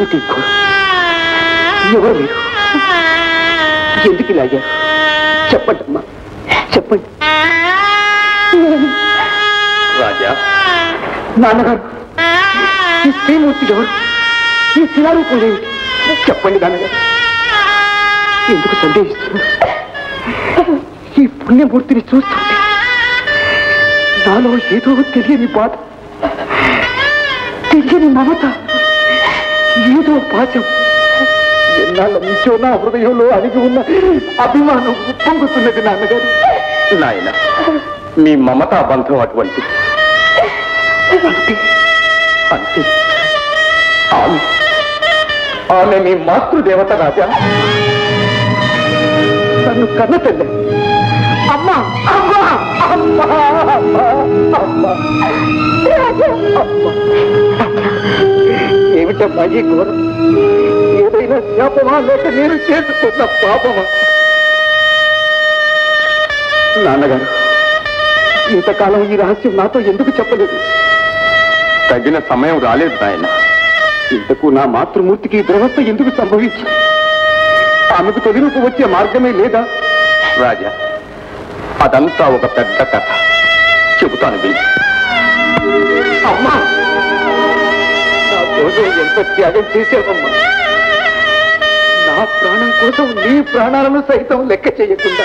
ఏమిటి ఎవరు మీరు? ఎందుకు ఇలా అయ్యారు? చెప్పండి అమ్మా, చెప్పండి. రాజా, నాన్నగారు, ఈ శ్రీమూర్తి ఎవరు? ఈ శిలారూపం ఏమిటి? చెప్పండి నాన్నగారు. ఎందుకు సందేహిస్తున్నారు? ఈ పుణ్యమూర్తిని చూస్తుంటే నాలో ఏదో తెలియని బాధ, తెలియని మమత, ఏదో పాశం, ఎన్నాళ్ళ నుంచో నా హృదయంలో అడిగి ఉన్న అభిమానం పొంగుతున్నది నాన్నగారు. నాయన, మీ మమతా బంధం అటువంటి అంతే. ఆమె మీ మాతృదేవత రాజా. నన్ను కన్న తల్లి. అమ్మా అమ్మా అమ్మా అమ్మా అమ్మా. ఏమిటమ్మా ఈ ఘోరం? ఏదైనా శాపమా లేక నేను చేసుకున్న పాపమా? నాన్నగారు, ఇంతకాలం ఈ రహస్యం నాతో ఎందుకు చెప్పలేదు? తగిన సమయం రాలేదు నాయన. ఇంతకు నా మాతృమూర్తికి దురవస్థ ఎందుకు సంభవించి ఆమెకు తొలిరూపు వచ్చే మార్గమే లేదా? రాజా, అదంతా ఒక పెద్ద కథ, చెబుతాను విని. అమ్మా, నా కోసం ఎంత త్యాగం చేసావమ్మా. నా ప్రాణం కోసం నీ ప్రాణాలను సైతం లెక్క చేయకుండా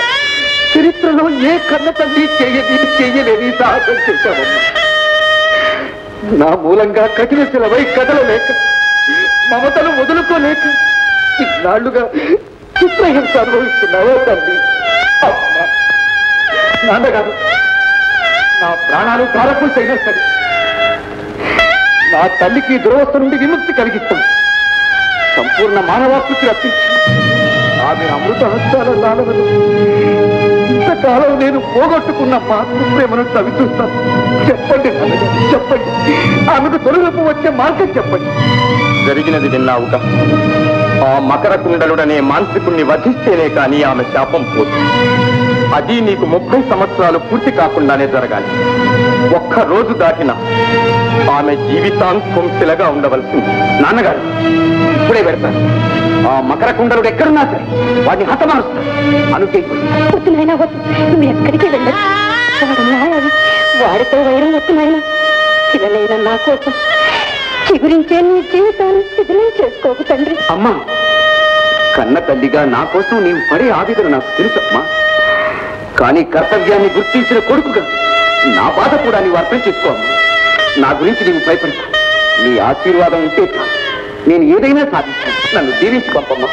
చరిత్రలో ఏ కన్న తల్లి చెయ్యలేని సాహసం చేశావమ్మా. నా మూలంగా కఠిన శిలవై కదలలేక, మమతను వదులుకోలేక ఇన్నాళ్లుగా చిత్రహింస అనుభవిస్తున్నావో తల్లి. అమ్మా, నాన్నగారు, నా ప్రాణాలు ధారపులైనా సరే నా తల్లికి దురవస్థ నుండి విముక్తి కలిగిస్తాం. సంపూర్ణ మానవాకృతి రప్పించి ఆమె అమృత హస్తాల నానవలు ఇంతకాలం నేను పోగొట్టుకున్న మాతృ ప్రేమను తవి చూస్తాను. చెప్పండి నాన్నగారు, చెప్పండి. ఆమెకు తొలిరూపు వచ్చే మార్గం చెప్పండి. జరిగినది విన్నావుగా. ఆ మకర కుండలుడనే మాంత్రికుణ్ణి వధిస్తేనే కానీ ఆమె శాపం పోతుంది. అది నీకు 30 సంవత్సరాలు పూర్తి కాకుండానే జరగాలి. ఒక్క రోజు దాటినా ఆమె జీవితాంతం శిలగా ఉండవలసింది. నాన్నగారు, ఇప్పుడే పెడతాను. ఆ మకర కుండలుడు ఎక్కడున్నా సరే వాడిని హతమారుస్తాను. అనుకుంటున్నాయినా నువ్వు ఎక్కడికి వెళ్ళదు. వాడితో వైరం వస్తున్నాయినా శిలలైన నా కోసం చిగురించే నీ జీవితాన్ని శిథిలం చేసుకోకు తండ్రి. అమ్మా, కన్న తల్లిగా నా కోసం నీవు పడే ఆవేదన నాకు తెలుసమ్మా. కానీ కర్తవ్యాన్ని గుర్తించిన కొడుకుగా నా బాధ కూడా నీవు అర్థం చేసుకోమ్మా. నా గురించి నీవు భయపడకు. నీ ఆశీర్వాదం ఉంటే నేను ఏదైనా సాధిస్తాను. నన్ను దీవించి పంపమ్మా.